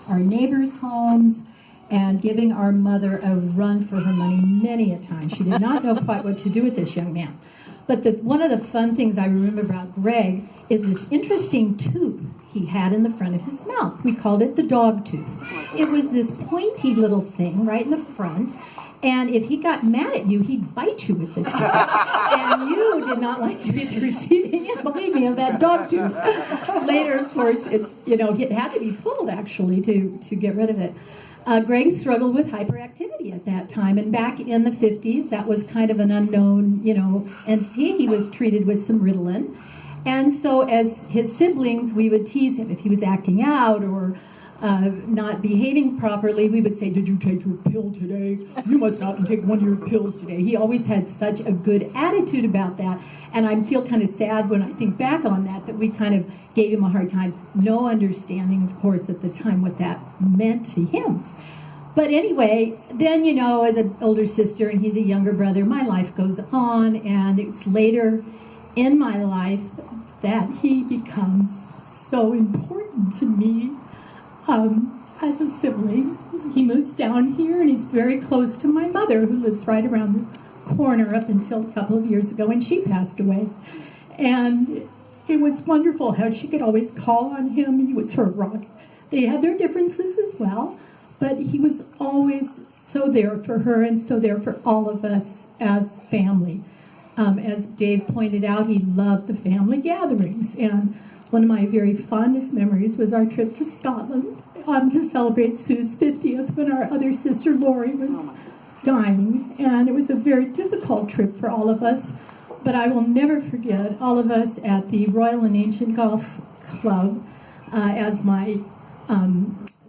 our neighbors' homes, and giving our mother a run for her money many a time. She did not know quite what to do with this young man. But one of the fun things I remember about Greg is this interesting tooth he had in the front of his mouth. We called it the dog tooth. It was this pointy little thing right in the front, and if he got mad at you, he'd bite you with this tooth. And you did not like to be the receiving end, believe me, of that dog tooth. Later, of course, it had to be pulled, actually, to get rid of it. Greg struggled with hyperactivity at that time, and back in the 50s, that was kind of an unknown, entity. He was treated with some Ritalin, and so as his siblings, we would tease him if he was acting out or not behaving properly. We would say, "Did you take your pill today? You must not take one of your pills today." He always had such a good attitude about that, and I feel kind of sad when I think back on that we kind of gave him a hard time. No understanding, of course, at the time what that meant to him. But anyway, then, as an older sister and he's a younger brother, my life goes on, and it's later in my life that he becomes so important to me as a sibling. He moves down here, and he's very close to my mother, who lives right around the corner up until a couple of years ago when she passed away. And it was wonderful how she could always call on him. He was her rock. They had their differences as well, but he was always so there for her and so there for all of us as family. As Dave pointed out, he loved the family gatherings, and one of my very fondest memories was our trip to Scotland to celebrate Sue's 50th when our other sister Lori was dying, and it was a very difficult trip for all of us. But I will never forget all of us at the Royal and Ancient Golf Club.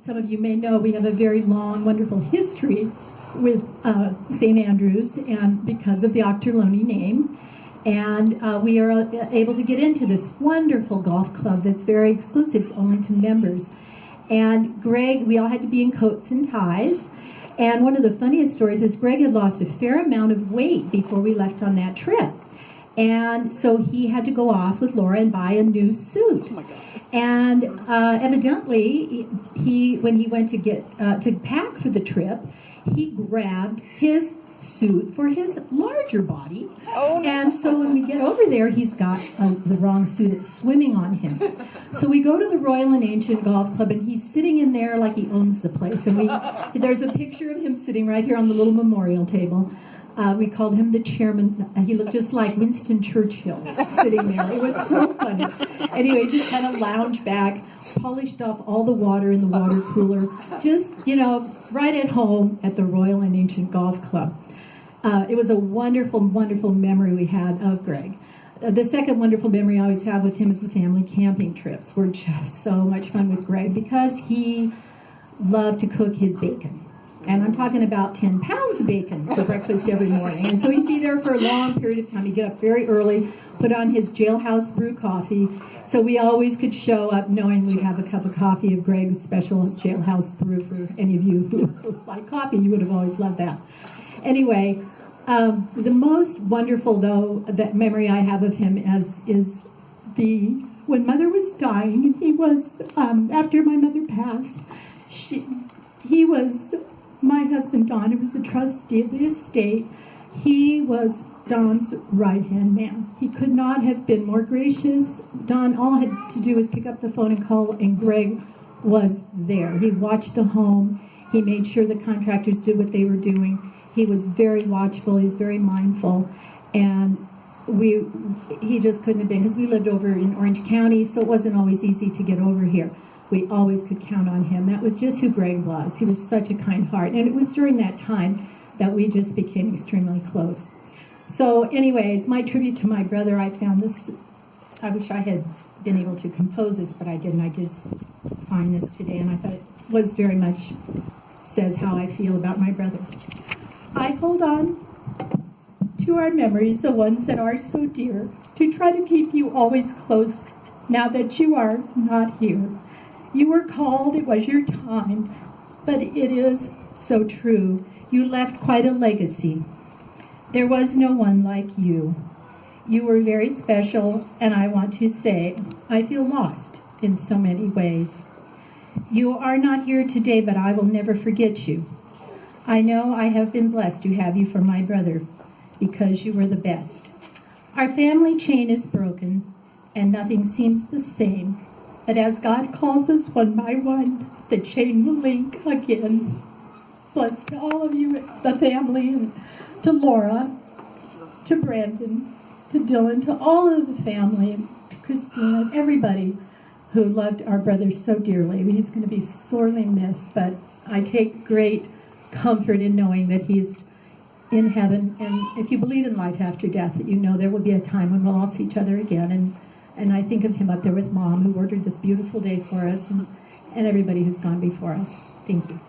Some of you may know, we have a very long, wonderful history with St. Andrews, and because of the Ochterlony name. And we are able to get into this wonderful golf club that's very exclusive only to members. And Greg, we all had to be in coats and ties. And one of the funniest stories is Greg had lost a fair amount of weight before we left on that trip. And so he had to go off with Laura and buy a new suit. Oh my God. And evidently, when he went to pack for the trip, he grabbed his suit for his larger body. Oh, no. And so when we get over there, he's got the wrong suit. It's swimming on him. So we go to the Royal and Ancient Golf Club, and he's sitting in there like he owns the place. And there's a picture of him sitting right here on the little memorial table. We called him the chairman. He looked just like Winston Churchill sitting there. It was so funny. Anyway, just kind of lounged back, polished off all the water in the water cooler, just, right at home at the Royal and Ancient Golf Club. It was a wonderful, wonderful memory we had of Greg. The second wonderful memory I always have with him is the family camping trips. Were just so much fun with Greg because he loved to cook his bacon. And I'm talking about 10 pounds of bacon for breakfast every morning. And so he'd be there for a long period of time. He'd get up very early, put on his jailhouse brew coffee. So we always could show up knowing we'd have a cup of coffee of Greg's special jailhouse brew. For any of you who like coffee, you would have always loved that. Anyway, the most wonderful, though, that memory I have of him is when Mother was dying, and he was, after my mother passed, he was... My husband, Don, who was the trustee of the estate, he was Don's right-hand man. He could not have been more gracious. Don, all had to do was pick up the phone and call, and Greg was there. He watched the home. He made sure the contractors did what they were doing. He was very watchful. He was very mindful. And he just couldn't have been, because we lived over in Orange County, so it wasn't always easy to get over here. We always could count on him. That was just who Greg was. He was such a kind heart. And it was during that time that we just became extremely close. So anyways, my tribute to my brother, I found this. I wish I had been able to compose this, but I didn't. I just find this today, and I thought it was very much says how I feel about my brother. I hold on to our memories, the ones that are so dear, to try to keep you always close now that you are not here. You were called, it was your time, but it is so true. You left quite a legacy. There was no one like you. You were very special, and I want to say, I feel lost in so many ways. You are not here today, but I will never forget you. I know I have been blessed to have you for my brother, because you were the best. Our family chain is broken, and nothing seems the same. But as God calls us one by one, the chain will link again. Bless to all of you, the family, and to Laura, to Brandon, to Dylan, to all of the family, and to Christina, everybody who loved our brother so dearly. He's going to be sorely missed, but I take great comfort in knowing that he's in heaven. And if you believe in life after death, that you know there will be a time when we'll all see each other again. And I think of him up there with Mom, who ordered this beautiful day for us, and everybody who's gone before us. Thank you.